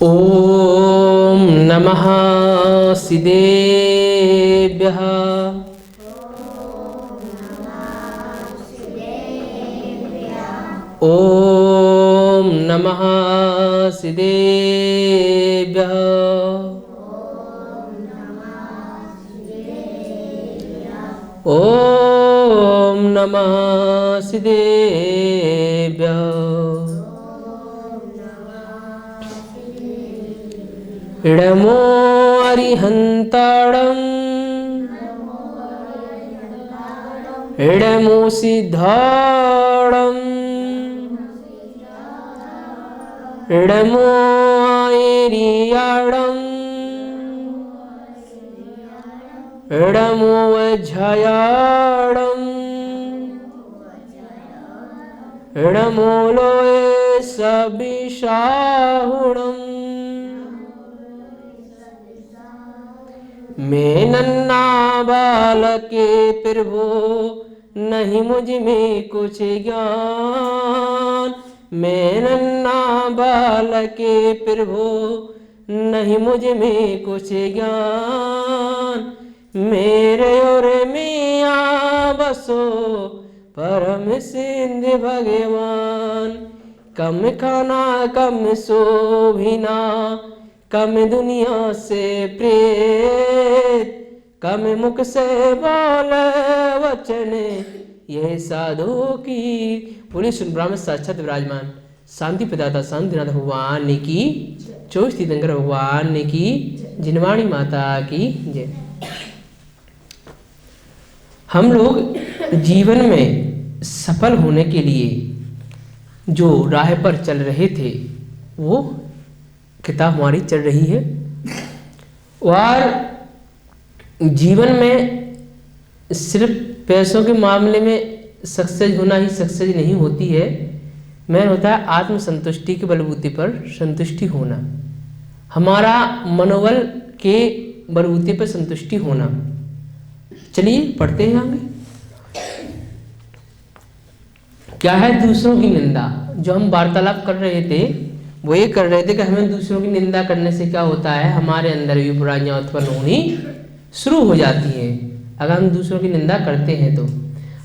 ओम नमः सिद्धेभ्यः। ओम नमः सिद्धेभ्यः। ओम नमः सिद्धेभ्यः। इडमो अरिहन्ताडं इडमो सिद्धाडं इडमो आयरियाडं इडमो वज्झयाडं इडमो लोये सबिशाहुडं। मैं नन्ना बालके प्रभु नहीं मुझ में कुछ ज्ञान। मैं नन्ना बालके प्रभु नहीं मुझ में कुछ ज्ञान। मेरे और मियाँ बसो परम सिंध भगवान। कम खाना कम शोभिना कम दुनिया से प्रेत कम मुख से बोले वचन यह साधु की। बोले सुन ब्राह्मण साक्षात विराजमान शांति प्रदाता शांतिनाथ भगवान की, 24 तीर्थंकर भगवान की, जिनवाणी माता की जय। हम लोग जीवन में सफल होने के लिए जो राह पर चल रहे थे वो किताब हमारी चल रही है। और जीवन में सिर्फ पैसों के मामले में सक्सेस होना ही सक्सेस नहीं होती है। मेन होता है आत्मसंतुष्टि के बलबूते पर संतुष्टि होना, हमारा मनोबल के बलबूते पर संतुष्टि होना। चलिए पढ़ते हैं आगे। क्या है दूसरों की निंदा। जो हम वार्तालाप कर रहे थे वो ये कर रहे थे कि हमें दूसरों की निंदा करने से क्या होता है, हमारे अंदर भी बुराइयां उत्पन्न होनी शुरू हो जाती है। अगर हम दूसरों की निंदा करते हैं तो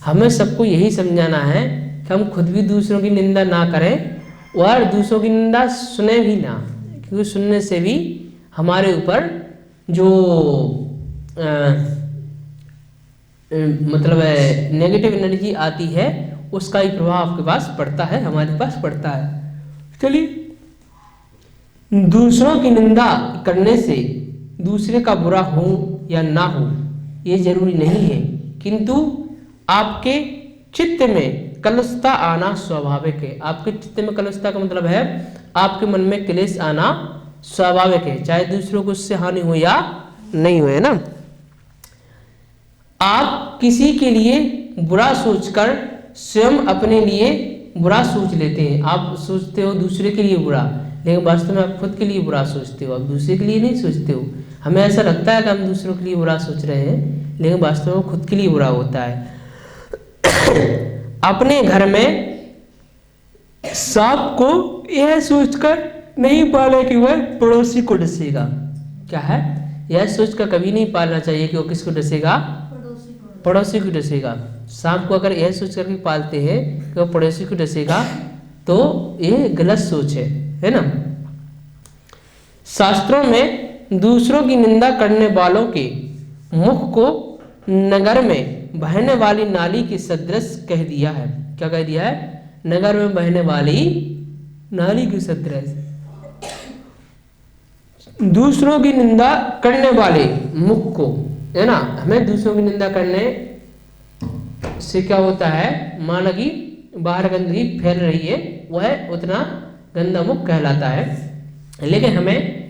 हमें सबको यही समझाना है कि हम खुद भी दूसरों की निंदा ना करें और दूसरों की निंदा सुने भी ना, क्योंकि सुनने से भी हमारे ऊपर जो मतलब नेगेटिव एनर्जी आती है उसका ही प्रभाव आपके पास पड़ता है, हमारे पास पड़ता है। चलिए, दूसरों की निंदा करने से दूसरे का बुरा हो या ना हो ये जरूरी नहीं है, किंतु आपके चित्त में कलुषता आना स्वाभाविक है। आपके चित्त में कलुषता का मतलब है आपके मन में क्लेश आना स्वाभाविक है, चाहे दूसरों को उससे हानि हो या नहीं हो, है ना। आप किसी के लिए बुरा सोचकर स्वयं अपने लिए बुरा सोच लेते हैं। आप सोचते हो दूसरे के लिए बुरा, लेकिन वास्तव में आप खुद के लिए बुरा सोचते हो, आप दूसरे के लिए नहीं सोचते हो। हमें ऐसा लगता है कि हम दूसरों के लिए बुरा सोच रहे हैं, लेकिन वास्तव में खुद के लिए बुरा होता है। अपने घर में सांप को यह सोचकर नहीं पाले कि वह पड़ोसी को डसेगा। क्या है, यह सोचकर कभी नहीं पालना चाहिए कि वो किसको डसेगा, पड़ोसी को डसेगा। सांप को अगर यह सोच करके पालते हैं कि वो पड़ोसी को डसेगा तो ये गलत सोच है ना। शास्त्रों में दूसरों की निंदा करने वालों के मुख को नगर में बहने वाली नाली के सदृश कह दिया है। क्या कह दिया है, नगर में बहने वाली नाली के सदृश। दूसरों की निंदा करने वाले मुख को, है ना, हमें दूसरों की निंदा करने से क्या होता है, माना कि बाहर गंदगी फैल रही है, वह उतना गंदा मुख कहलाता है। लेकिन हमें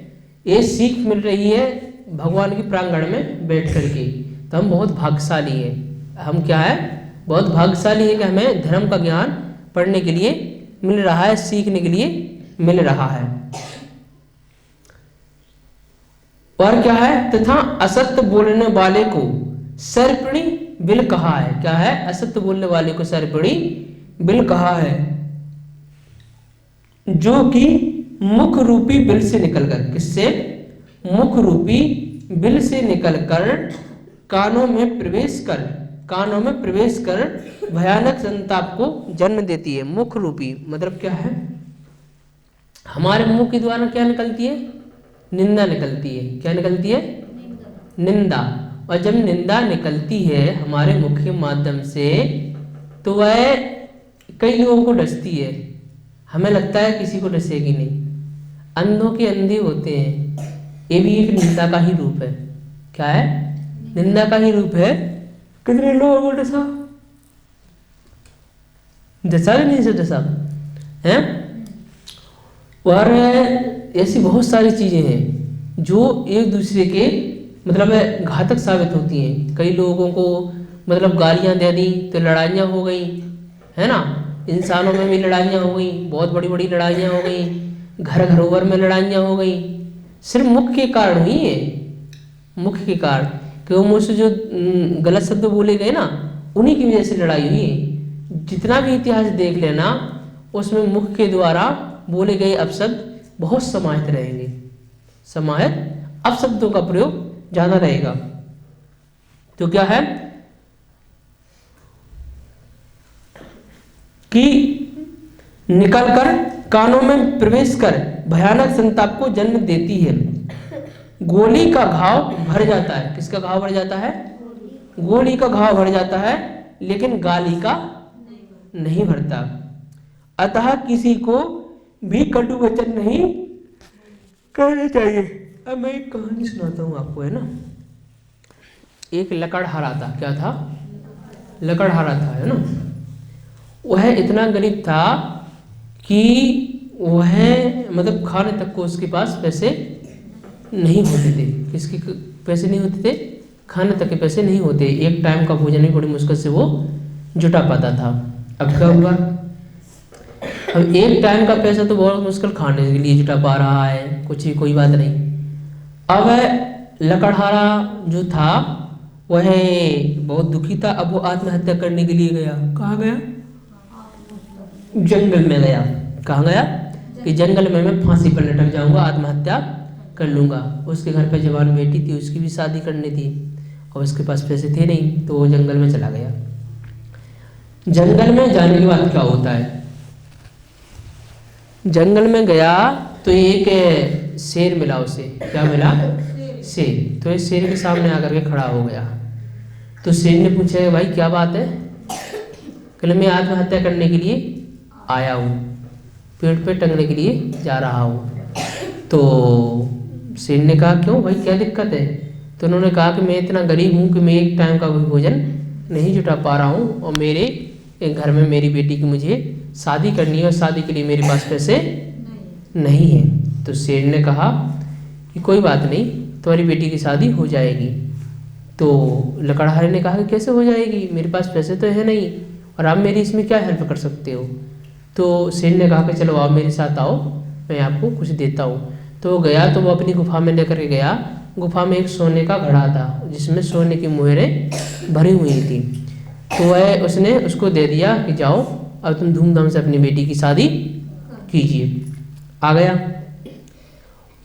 ये सीख मिल रही है भगवान के प्रांगण में बैठ करके, तो हम बहुत भाग्यशाली हैं। हम क्या है, बहुत भाग्यशाली है कि हमें धर्म का ज्ञान पढ़ने के लिए मिल रहा है, सीखने के लिए मिल रहा है। और क्या है, तथा असत्य बोलने वाले को सर्पिणी बिल कहा है। क्या है, असत्य बोलने वाले को सर्पिणी बिल कहा है, जो कि मुख रूपी बिल से निकलकर, किससे? मुख रूपी बिल से निकलकर कानों में प्रवेश कर भयानक संताप को जन्म देती है। मुख रूपी मतलब क्या है? हमारे मुंह के द्वारा क्या निकलती है? निंदा निकलती है। क्या निकलती है? निंदा। और जब निंदा निकलती है हमारे मुख के माध्यम से तो वह कई लोगों को डसती है। हमें लगता है किसी को डसेगी नहीं। अंधों के अंधे होते हैं, ये भी एक निंदा का ही रूप है। क्या है? निंदा का ही रूप है। कितने लोगों को डसा? डसा नहीं से डसा है। और ऐसी बहुत सारी चीजें हैं जो एक दूसरे के मतलब घातक साबित होती हैं। कई लोगों को मतलब गालियां दे दी तो लड़ाइयाँ हो गई, है ना। इंसानों में भी लड़ाइयाँ हो गई, बहुत बड़ी बड़ी लड़ाइयाँ हो गई, घरों में लड़ाइयाँ हो गई। सिर्फ मुख के कारण हुई है। मुख के कारण कि वो मुझसे जो गलत शब्द बोले गए ना, उन्हीं की वजह से लड़ाई हुई है। जितना भी इतिहास देख लेना उसमें मुख के द्वारा बोले गए अपशब्द बहुत समाहित रहेंगे। समाहित अपशब्दों का प्रयोग ज्यादा रहेगा। तो क्या है कि निकलकर कानों में प्रवेश कर भयानक संताप को जन्म देती है। गोली का घाव भर जाता है। किसका घाव भर जाता है? गोली का घाव भर जाता है, लेकिन गाली का नहीं भरता। अतः किसी को भी कटु वचन नहीं कहना चाहिए। अब मैं एक कहानी सुनाता हूँ आपको, है ना। एक लकड़हारा था। क्या था? लकड़हारा था, है ना। वह इतना गरीब था कि वह मतलब खाने तक को उसके पास पैसे नहीं होते थे। किसके पैसे नहीं होते थे? खाने तक के पैसे नहीं होते। एक टाइम का भोजन भी बड़ी मुश्किल से वो जुटा पाता था। अब क्या हुआ? अब एक टाइम का पैसा तो बहुत मुश्किल खाने के लिए जुटा पा रहा है, कुछ ही कोई बात नहीं। अब लकड़हारा जो था वह बहुत दुखी था। अब वो आत्महत्या करने के लिए गया। कहाँ गया? जंगल में गया। कहाँ गया? कि जंगल में मैं फांसी पर लटक जाऊंगा, आत्महत्या कर लूंगा। उसके घर पे जवान बेटी थी, उसकी भी शादी करनी थी और उसके पास पैसे थे नहीं, तो वो जंगल में चला गया। जंगल में जाने के बाद क्या होता है? जंगल में गया तो एक शेर मिला उसे। क्या मिला? शेर। तो इस शेर के सामने आकर के खड़ा हो गया। तो शेर ने पूछा, भाई क्या बात है? कहले मैं आत्महत्या करने के लिए आया हूँ, पेड़ पे टंगने के लिए जा रहा हूँ। तो शेर ने कहा क्यों भाई, क्या दिक्कत है? तो उन्होंने कहा कि मैं इतना गरीब हूँ कि मैं एक टाइम का भोजन नहीं जुटा पा रहा हूँ और मेरे एक घर में मेरी बेटी की मुझे शादी करनी है और शादी के लिए मेरे पास पैसे नहीं है। तो शेर ने कहा कि कोई बात नहीं, तुम्हारी बेटी की शादी हो जाएगी। तो लकड़हारे ने कहा कि कैसे हो जाएगी, मेरे पास पैसे तो है नहीं और आप मेरी इसमें क्या हेल्प कर सकते हो। तो शेर ने कहा कि चलो आप मेरे साथ आओ, मैं आपको कुछ देता हूँ। तो वो गया, तो वो अपनी गुफा में लेकर के गया। गुफा में एक सोने का घड़ा था जिसमें सोने की मुहरें भरी हुई थी। तो वह उसने उसको दे दिया कि जाओ अब तुम धूमधाम से अपनी बेटी की शादी कीजिए। आ गया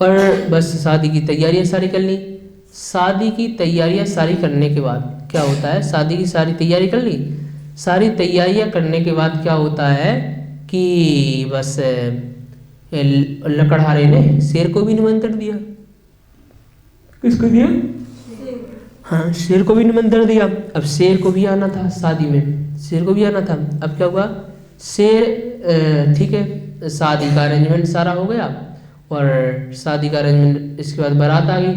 और बस शादी की तैयारियां सारी कर ली। शादी की तैयारियां सारी करने के बाद क्या होता है? शादी की सारी तैयारी कर ली। सारी तैयारियां करने के बाद क्या होता है कि बस लकड़हारे ने शेर को भी निमंत्रण दिया। किसको दिया? हाँ, शेर को भी निमंत्रण दिया। अब शेर को भी आना था शादी में, शेर को भी आना था। अब क्या हुआ? शेर ठीक है, शादी का अरेंजमेंट सारा हो गया और शादी का अरेंजमेंट, इसके बाद बारात आ गई।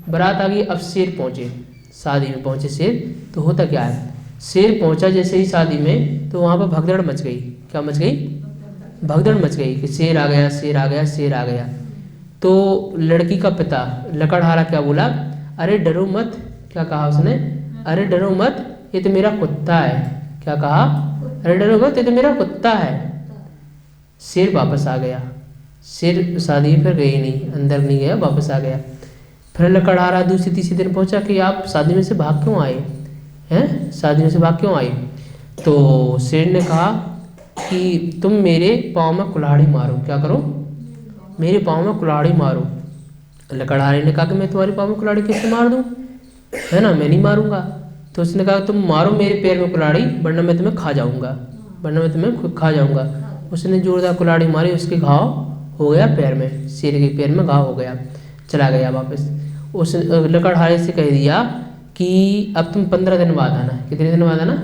बारात आ गई, अब शेर पहुँचे, शादी में पहुँचे शेर। तो होता क्या है, शेर पहुँचा जैसे ही शादी में तो वहाँ पर भगदड़ मच गई। क्या मच गई? भगदड़ मच गई कि शेर आ गया, शेर आ गया, शेर आ गया। तो लड़की का पिता लकड़हारा क्या बोला? अरे डरो मत। क्या कहा उसने? अरे डरो मत, ये तो मेरा कुत्ता है। क्या कहा? अरे डरो मत, ये तो मेरा कुत्ता है। शेर वापस आ गया। शेर शादी में फिर गई नहीं, अंदर नहीं गया, वापस आ गया। फिर लकड़हारा दूसरे तीसरे दिन पहुंचा कि आप शादी में से भाग क्यों आए हैं? शादी में से भाग क्यों आए? तो शेर ने कहा कि तुम मेरे पाँव में कुल्हाड़ी मारो। क्या करो? मेरे पाँव में कुल्हाड़ी मारो। लकड़हारे ने कहा कि मैं तुम्हारे पाँव में कुल्हाड़ी कैसे मार दूँ, है ना, मैं नहीं मारूंगा। तो उसने कहा तुम मारो मेरे पैर में कुल्हाड़ी, वरना मैं तुम्हें खा जाऊंगा, वरना मैं तुम्हें खा जाऊंगा। उसने जोरदार कुल्हाड़ी मारी, उसके घाव हो गया पैर में, शेर के पैर में घाव हो गया, चला गया वापस। उस लकड़हारे से कह दिया कि अब तुम 15 दिन बाद आना। कितने दिन बाद आना?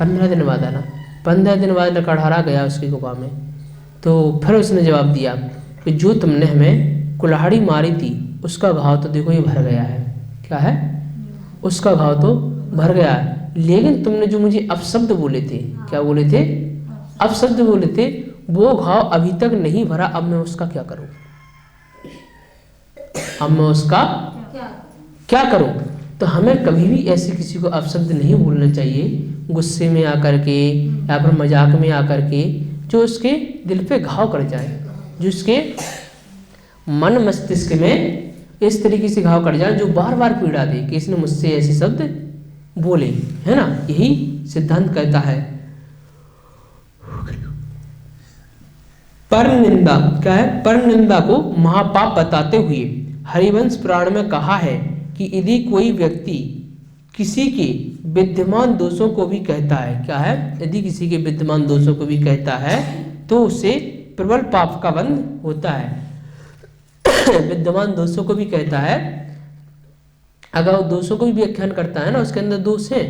15 दिन बाद आना। 15 दिन बाद लकड़हारा गया उसकी गुफा में। तो फिर उसने जवाब दिया कि जो तुमने हमें कुल्हाड़ी मारी थी उसका घाव तो देखो ये भर गया है। क्या है? उसका घाव तो भर गया है, लेकिन तुमने जो मुझे अपशब्द बोले थे, क्या बोले थे? अपशब्द बोले थे, वो घाव अभी तक नहीं भरा, अब मैं उसका क्या करूं? अब मैं उसका क्या करूं? तो हमें कभी भी ऐसे किसी को अपशब्द नहीं बोलना चाहिए, गुस्से में आकर के या फिर मजाक में आकर के, जो उसके दिल पे घाव कर जाए, जो उसके मन मस्तिष्क में इस तरीके से घाव कर जाए, जो बार बार पीड़ा दे कि इसने मुझसे ऐसे शब्द बोले, है ना। यही सिद्धांत कहता है। पर निंदा क्या है? पर निंदा को महापाप बताते हुए हरिवंश पुराण में कहा है कि यदि कोई व्यक्ति किसी के विद्यमान दोषों को भी कहता है, क्या है? यदि किसी के विद्यमान दोषों को भी कहता है तो उसे प्रबल पाप का बंध होता है। विद्यमान दोषों को भी कहता है, अगर वो दोषों को भी व्याख्यान करता है ना, उसके अंदर दोष है,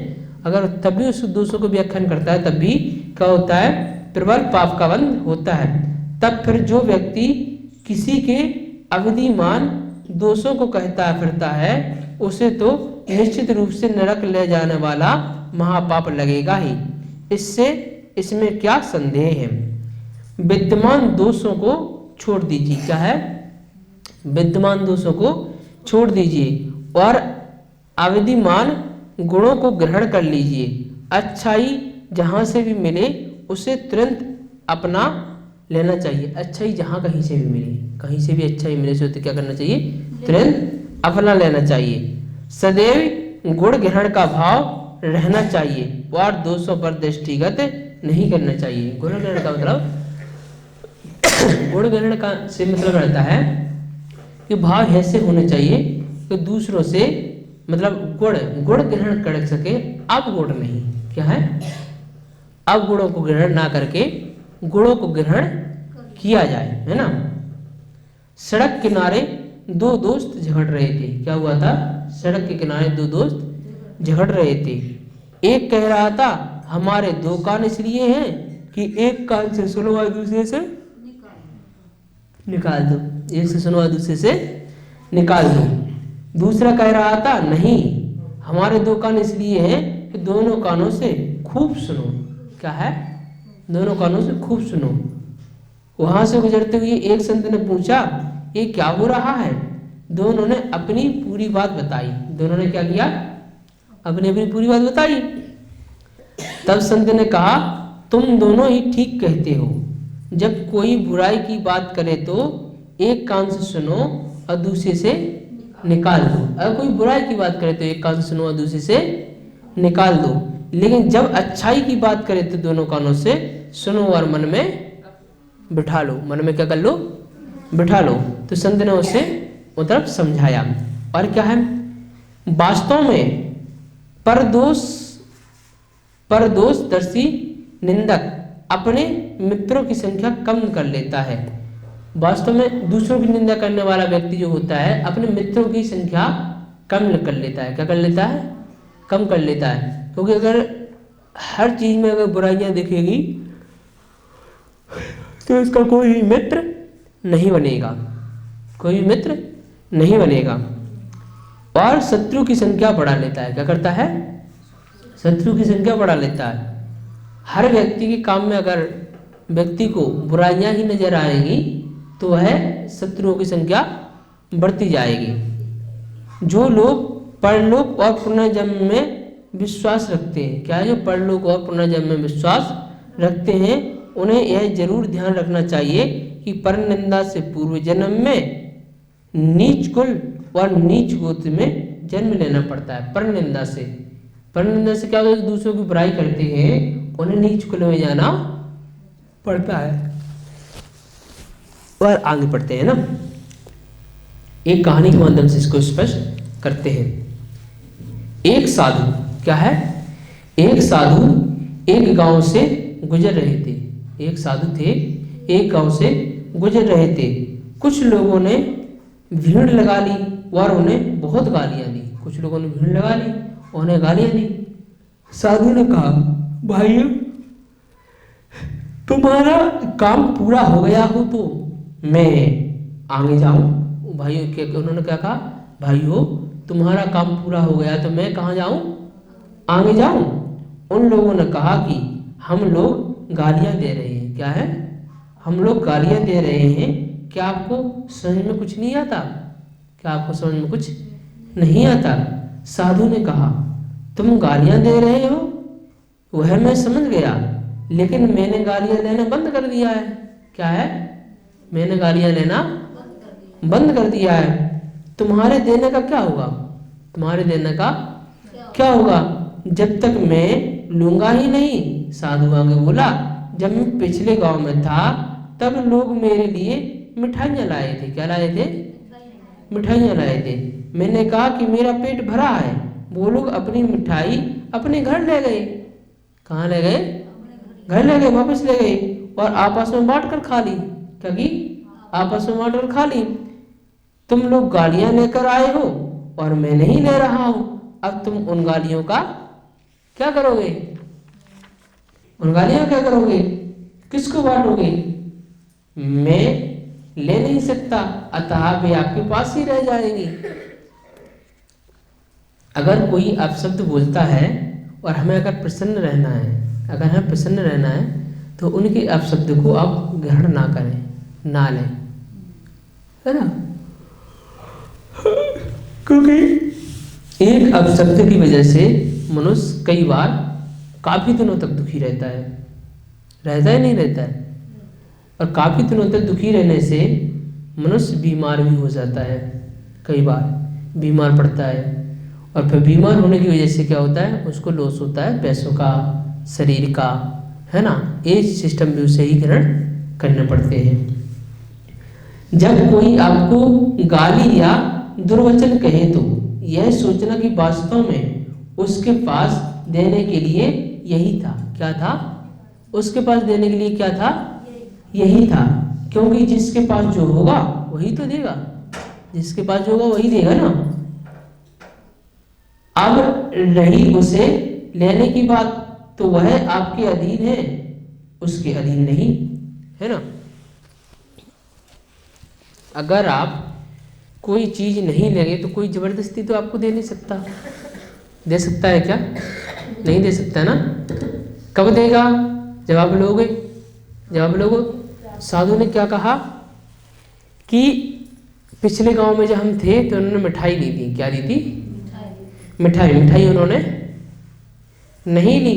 अगर तब भी उस दोषों को व्याख्यान करता है, तब भी क्या होता है? प्रबल पाप का बंध होता है। तब फिर जो व्यक्ति किसी के अविधिमान दोषों को कहता फिरता है, उसे तो निश्चित रूप से नरक ले जाने वाला महापाप लगेगा ही, इसमें क्या संदेह है। विद्यमान दोषों को छोड़ दीजिए। क्या है? विद्यमान दोषों को छोड़ दीजिए और अविधिमान गुणों को ग्रहण कर लीजिए। अच्छाई जहाँ से भी मिले उसे तुरंत अपना लेना चाहिए। अच्छाई जहाँ कहीं से भी मिले, कहीं से भी अच्छाई मिले उसे तो क्या करना चाहिए? तुरंत अपना लेना चाहिए। सदैव गुण ग्रहण का भाव रहना चाहिए और दोषों पर दृष्टिगत नहीं करना चाहिए। गुण ग्रहण का मतलब गुण ग्रहण का से मतलब रहता है कि भाव ऐसे होने चाहिए कि दूसरों से मतलब गुण ग्रहण कर सके, अब गुण नहीं। क्या है? अब गुणों को ग्रहण ना करके गुणों को ग्रहण किया जाए, है ना। सड़क किनारे दो दोस्त झगड़ रहे थे। क्या हुआ था? सड़क के किनारे दो दोस्त झगड़ रहे थे। एक कह रहा था हमारे दो कान इसलिए हैं कि एक कान से सुनो और दूसरे से निकाल दो, एक से सुनो और दूसरे से निकाल दो। दूसरा कह रहा था नहीं, हमारे दो कान इसलिए हैं कि दोनों कानों से खूब सुनो। क्या है? दोनों कानों से खूब सुनो। वहां से गुजरते हुए एक संत ने पूछा ये क्या हो रहा है? दोनों ने अपनी पूरी बात बताई। दोनों ने क्या किया? अपनी पूरी बात बताई। तब संत ने कहा तुम दोनों ही ठीक कहते हो। जब कोई बुराई की बात करे तो एक कान से सुनो और दूसरे से निकाल दो। अगर कोई बुराई की बात करे तो एक कान से सुनो और दूसरे से निकाल दो, लेकिन जब अच्छाई की बात करे तो दोनों कानों से सुनो और मन में बिठा लो। मन में क्या कर लो? बिठा लो। तो संत ने उसे मतलब समझाया। और क्या है? वास्तव में परदोषदर्शी निंदक अपने मित्रों की संख्या कम कर लेता है। वास्तव में दूसरों की निंदा करने वाला व्यक्ति जो होता है अपने मित्रों की संख्या कम कर लेता है। क्या कर लेता है? कम कर लेता है। क्योंकि अगर हर चीज में अगर बुराइयां दिखेगी तो इसका कोई भी मित्र नहीं बनेगा, कोई भी मित्र नहीं बनेगा। और शत्रु की संख्या बढ़ा लेता है। क्या करता है? शत्रु की संख्या बढ़ा लेता है। हर व्यक्ति के काम में अगर व्यक्ति को बुराइयां ही नजर आएंगी तो वह शत्रुओं की संख्या बढ़ती जाएगी। जो लोग परलोक और पुनर्जन्म में विश्वास रखते हैं, क्या है? जो परलोक और पुनर्जन्म में विश्वास रखते हैं उन्हें यह जरूर ध्यान रखना चाहिए कि परनिंदा से पूर्व जन्म में नीच कुल और नीच गोत्र में जन्म लेना पड़ता है। परनिंदा से क्या होता है? दूसरों की बुराई करते हैं उन्हें नीच कुल में जाना पड़ता है। और आगे बढ़ते हैं ना, एक कहानी के माध्यम से इसको स्पष्ट करते हैं। एक साधु, क्या है, एक साधु एक गांव से गुजर रहे थे। एक साधु थे, एक गांव से गुजर रहे थे। कुछ लोगों ने भीड़ लगा ली और उन्हें बहुत गालियां दी। कुछ लोगों ने भीड़ लगा ली, उन्हें गालियां दी। साधु ने कहा, भाइयों, तुम्हारा काम पूरा हो गया हो तो मैं आगे जाऊं। भाइयों के उन्होंने क्या कहा, भाइयों तुम्हारा काम पूरा हो गया तो मैं कहाँ जाऊं, आगे जाऊं। उन लोगों ने कहा कि हम लोग गालियां दे रहे हैं। क्या है, हम लोग गालियां दे रहे हैं, क्या आपको समझ में कुछ नहीं आता, क्या आपको समझ में कुछ नहीं आता। साधु ने कहा, तुम गालियां दे रहे हो वह मैं समझ गया, लेकिन मैंने गालियां देना बंद कर दिया है। क्या है, मैंने गालियां लेना बंद कर दिया है। तुम्हारे देने का क्या होगा, तुम्हारे देने का क्या होगा, जब तक मैं लूंगा ही नहीं। साधु आगे बोला, जब मैं पिछले गांव में था तब लोग मेरे लिए मिठाइयाँ लाए थे। क्या लाए थे, मिठाइयाँ लाए थे। मैंने कहा कि मेरा पेट भरा है। वो लोग अपनी मिठाई अपने घर ले गए। कहाँ ले गए, घर ले गए, वापस ले गए और आपस में बांट कर खा ली। क्या की, आपस में बांट कर खा ली। तुम लोग गालियां लेकर आए हो और मैं नहीं ले रहा हूं। अब तुम उन गालियों का क्या करोगे, उन गालियों का क्या करोगे, किसको बांटोगे। मैं ले नहीं सकता, अतः वे आपके पास ही रह जाएंगी। अगर कोई अपशब्द बोलता है और हमें अगर प्रसन्न रहना है, अगर हमें प्रसन्न रहना है तो उनके अपशब्द को आप ग्रहण ना करें, ना लें, है ना। क्योंकि एक अपशब्द की वजह से मनुष्य कई बार काफी दिनों तक दुखी रहता है, रहता है नहीं रहता है। और काफी दिनों तक दुखी रहने से मनुष्य बीमार भी हो जाता है, कई बार बीमार पड़ता है। और फिर बीमार होने की वजह से क्या होता है, उसको लॉस होता है पैसों का, शरीर का, है ना। एज सिस्टम भी उसे ही ग्रहण करने पड़ते हैं। जब कोई आपको गाली या दुर्वचन कहे तो यह सोचना कि वास्तव में उसके पास देने के लिए यही था। क्या था, उसके पास देने के लिए क्या था, यही था। क्योंकि जिसके पास जो होगा वही तो देगा, जिसके पास जो होगा वही देगा ना। अब रही उसे लेने की बात, तो वह आपके अधीन है, उसके अधीन नहीं, है ना। अगर आप कोई चीज नहीं लेंगे तो कोई जबरदस्ती तो आपको दे नहीं सकता। दे सकता है क्या, नहीं दे सकता ना। कब देगा, जब आप लोगे, जब आप लोगो। साधु ने क्या कहा कि पिछले गांव में जब हम थे तो उन्होंने मिठाई ली थी। क्या दी थी, मिठाई। मिठाई उन्होंने नहीं ली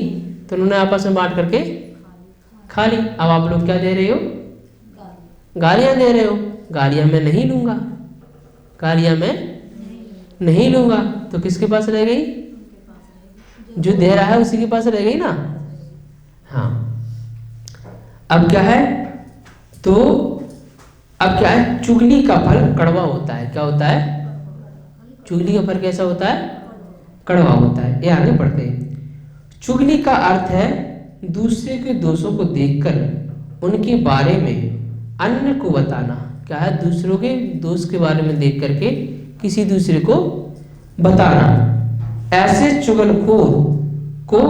तो उन्होंने आपस में बांट करके खा ली। अब आप लोग क्या दे रहे हो, गालियां दे रहे हो। गालियां मैं नहीं लूंगा, गालियां मैं नहीं लूंगा, तो किसके पास रह गई, जो दे रहा है उसी के पास रह गई ना। हाँ, अब क्या है, तो अब क्या है, चुगली का फल कड़वा होता है। क्या होता है, चुगली का फल कैसा होता है, कड़वा होता है। ये आगे बढ़ते हैं। चुगली का अर्थ है दूसरे के दोषों को देखकर उनके बारे में अन्य को बताना। क्या है, दूसरों के दोष के बारे में देख करके किसी दूसरे को बताना। ऐसे चुगलखोर को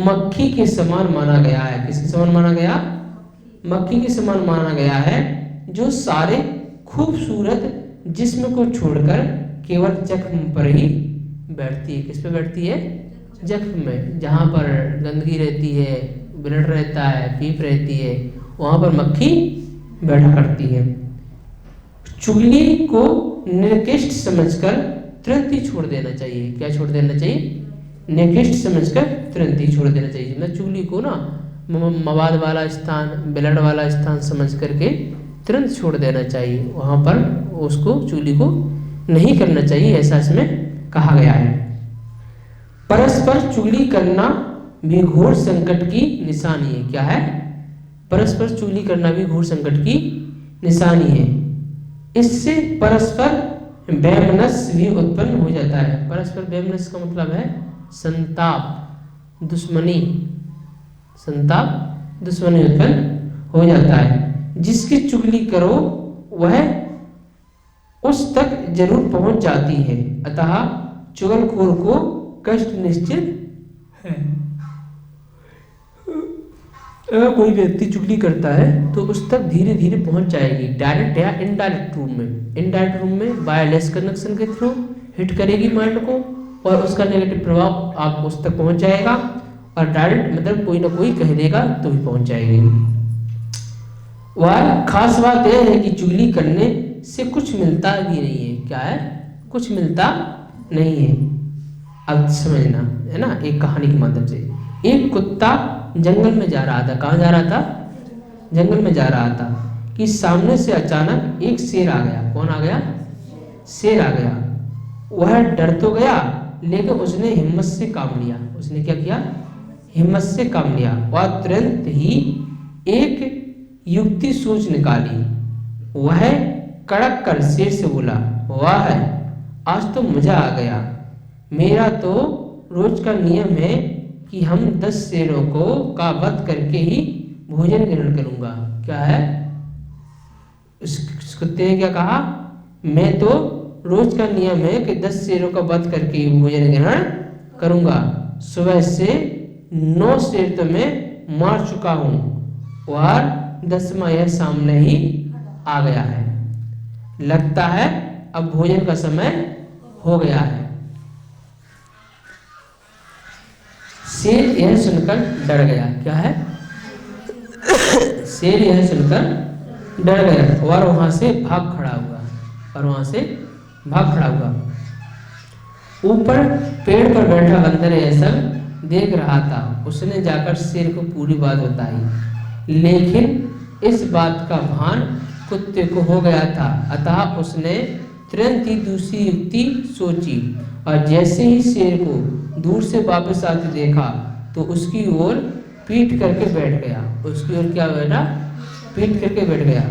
मक्खी के समान माना गया है। किसके समान माना गया, मक्खी के समान माना गया है, जो सारे खूबसूरत जिस्म को छोड़कर केवल जख्म पर ही बैठती है। किस पे बैठती है, जख्म में, जहाँ पर गंदगी रहती है, ब्लड रहता है, पीप रहती है, वहाँ पर मक्खी बैठा करती है। चुगली को निकृष्ट समझकर तुरंत ही छोड़ देना चाहिए। क्या छोड़ देना चाहिए, निकृष्ट समझकर तुरंत ही छोड़ देना चाहिए। मतलब चुगली को ना मवाद वाला स्थान, ब्लड वाला स्थान समझ करके तुरंत छोड़ देना चाहिए। वहाँ पर उसको, चुगली को नहीं करना चाहिए, ऐसा इसमें कहा गया है। परस्पर चुगली करना भी घोर संकट की निशानी है। क्या है, परस्पर चुगली करना भी घोर संकट की निशानी है। इससे परस्पर वैमनस्य भी उत्पन्न हो जाता है। परस्पर वैमनस्य का मतलब है संताप, दुश्मनी, संताप दुश्मनी उत्पन्न हो जाता है। जिसकी चुगली करो वह उस तक जरूर पहुंच जाती है, अतः चुगलखोर को कष्ट निश्चित है। अगर कोई व्यक्ति चुगली करता है तो उस तक धीरे धीरे पहुंच जाएगी, डायरेक्ट या इनडायरेक्ट रूप में। इनडायरेक्ट रूप में वायरलेस कनेक्शन के थ्रू हिट करेगी माइंड को और उसका नेगेटिव प्रभाव आप उस तक पहुंच जाएगा, और डायरेक्ट मतलब कोई ना कोई कह देगा तो भी पहुंच जाएगी। वह खास बात यह है कि चुगली करने से कुछ मिलता भी नहीं है। क्या है? कुछ मिलता नहीं है। अब समझना है ना, एक कहानी के माध्यम से। एक कुत्ता जंगल में जा रहा था। कहाँ जा रहा था? जंगल में जा रहा था कि सामने से अचानक एक शेर आ गया। कौन आ गया? शेर आ गया। वह डर तो गया लेकिन उसने हिम्मत से काम लिया। उसने क्या किया? हिम्मत से काम लिया और तुरंत ही एक युक्ति सोच निकाली। वह कड़क कर शेर से बोला, वाह आज तो मजा आ गया। मेरा तो रोज का नियम है कि हम 10 शेरों को का वध करके ही भोजन ग्रहण करूंगा। क्या है? उस कुत्ते ने क्या कहा? मैं तो रोज का नियम है कि 10 शेरों का वध करके ही भोजन ग्रहण करूंगा। सुबह से 9 शेर तो मैं मार चुका हूं और 10वां यह सामने ही आ गया है। लगता है अब भोजन का समय हो गया है। शेर यह सुनकर डर गया। क्या है? शेर यह सुनकर डर गया और वहां से भाग खड़ा हुआ। ऊपर पेड़ पर बैठा बंदर यह सब देख रहा था। उसने जाकर शेर को पूरी बात बताई, लेकिन इस बात का भान कुत्ते को हो गया था, अतः उसने तुरंत ही दूसरी युक्ति सोची और जैसे ही शेर को दूर से वापस आते देखा तो उसकी ओर पीठ करके बैठ गया। उसकी ओर क्या बैठा? पीठ करके बैठ गया।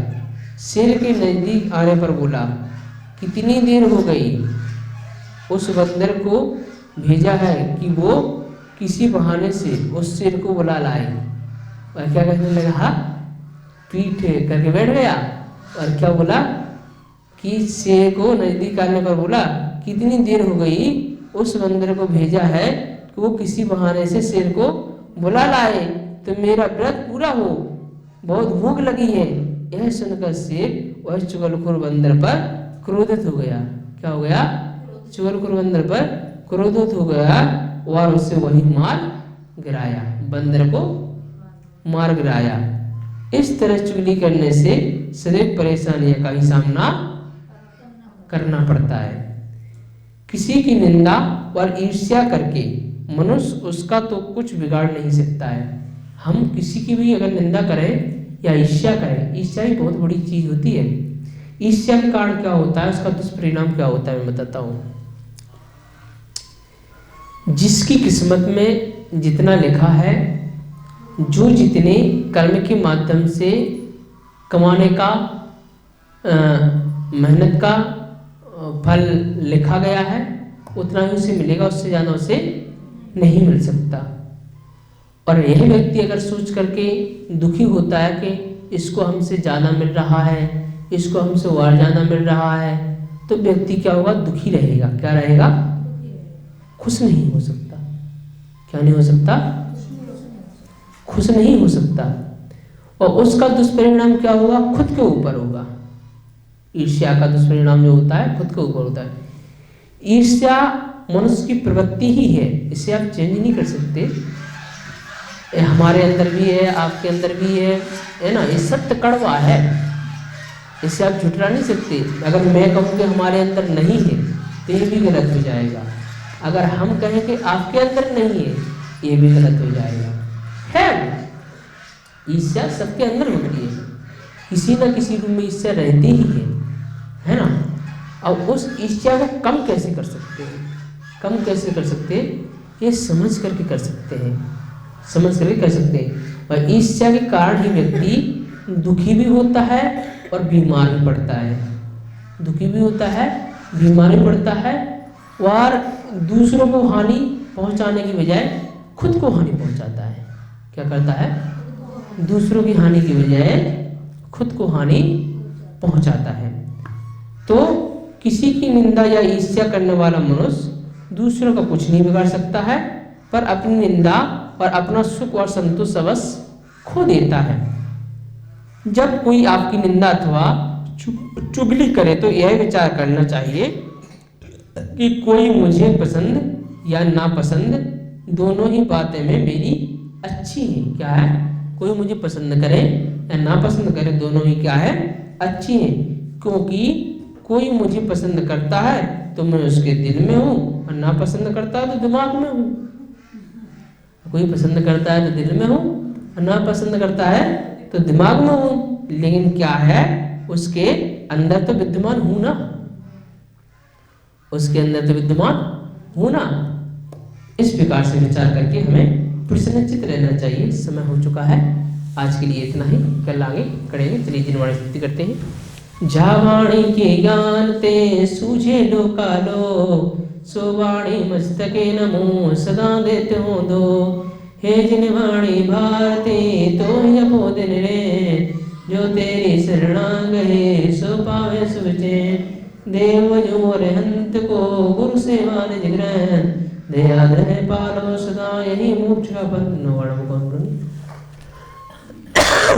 शेर के नजदीक आने पर बोला, कितनी देर हो गई? उस बंदर को भेजा है कि वो किसी बहाने से उस शेर को बुला लाए। और क्या कहने लगा? पीठ करके बैठ गया और क्या बोला कि शेर को नजदीक आने पर बोला, कितनी देर हो गई? उस बंदर को भेजा है कि वो किसी बहाने से शेर को बुला लाए तो मेरा व्रत पूरा हो, बहुत भूख लगी है। यह सुनकर शेर वह चुगलखोर बंदर पर क्रोधित हो गया। क्या हो गया? चुगलखोर बंदर पर क्रोधित हो गया और उसे वही मार गिराया। बंदर को मार गिराया। इस तरह चुगली करने से सदैव परेशानियों का ही सामना करना पड़ता है। किसी की निंदा और ईर्ष्या करके मनुष्य उसका तो कुछ बिगाड़ नहीं सकता है। हम किसी की भी अगर निंदा करें या ईर्ष्या करें, ईर्ष्या ही बहुत बड़ी चीज होती है। ईर्ष्या के कारण क्या होता है, उसका दुष्परिणाम क्या होता है, मैं बताता हूं। जिसकी किस्मत में जितना लिखा है, जो जितने कर्म के माध्यम से कमाने का मेहनत का फल लिखा गया है, उतना ही उसे मिलेगा, उससे ज़्यादा उसे नहीं मिल सकता। और यह व्यक्ति अगर सोच करके दुखी होता है कि इसको हमसे ज़्यादा मिल रहा है, इसको हमसे और ज़्यादा मिल रहा है, तो व्यक्ति क्या होगा? दुखी रहेगा। क्या रहेगा? खुश नहीं हो सकता। क्या नहीं हो सकता? खुश नहीं हो सकता। और उसका दुष्परिणाम क्या होगा? खुद के ऊपर होगा। ईर्ष्या का दुष्परिणाम जो होता है खुद के ऊपर होता है। ईर्ष्या मनुष्य की प्रवृत्ति ही है, इसे आप चेंज नहीं कर सकते। हमारे अंदर भी है, आपके अंदर भी है ना। ये सत्य कड़वा है, इसे आप झुठला नहीं सकते। अगर मैं कहूँ कि हमारे अंदर नहीं है तो ये भी गलत हो जाएगा। अगर हम कहें कि आपके अंदर नहीं है, ये भी गलत हो जाएगा। है ईर्ष्या सबके अंदर होती है, किसी ना किसी रूप में ईर्ष्या रहती ही है ना। अब उस ईर्ष्या को कम कैसे कर सकते हैं? कम कैसे कर सकते हैं? ये समझ करके कर सकते हैं, समझ करके कर सकते हैं। और ईर्ष्या के कारण ही व्यक्ति दुखी भी होता है और बीमार भी पड़ता है, दुखी भी होता है, बीमार भी पड़ता है और दूसरों को हानि पहुंचाने की बजाय खुद को हानि पहुंचाता है। क्या करता है? दूसरों की हानि की बजाय खुद को हानि पहुंचाता है। तो किसी की निंदा या ईर्ष्या करने वाला मनुष्य दूसरों का कुछ नहीं बिगाड़ सकता है, पर अपनी निंदा और अपना सुख और संतोष अवश्य खो देता है। जब कोई आपकी निंदा अथवा चुगली करे तो यह विचार करना चाहिए कि कोई मुझे पसंद या नापसंद दोनों ही बातें में मेरी अच्छी है। क्या है? कोई मुझे पसंद करे या नापसंद करे, दोनों ही क्या है? अच्छी है। क्योंकि कोई मुझे पसंद करता है तो मैं उसके दिल में हूँ, और नापसंद करता है तो दिमाग में हूँ। कोई पसंद करता है तो दिल में हूँ, और नापसंद करता है तो दिमाग में हूँ, लेकिन क्या है? उसके अंदर तो विद्यमान हूँ ना, उसके अंदर तो विद्यमान हूँ ना। इस प्रकार से विचार करके हमें प्रसन्नचित्त रहना चाहिए। समय हो चुका है, आज के लिए इतना ही, कल आगे करेंगे। चलिए जिनवाणी स्तुति करते हैं। झावाणी के ज्ञान ते सूझे लोकालो, सोवाणी मस्तके नमो सदा देते हो दो। हे जिनवाणी भारते तो जपो दिन रे, जो तेरी शरणां गए सो पावे सुचैन। देव जो रहंत को गुरु सेवा निज ग्रहण, दया धय पालो सदा यही मोक्ष का बंधन।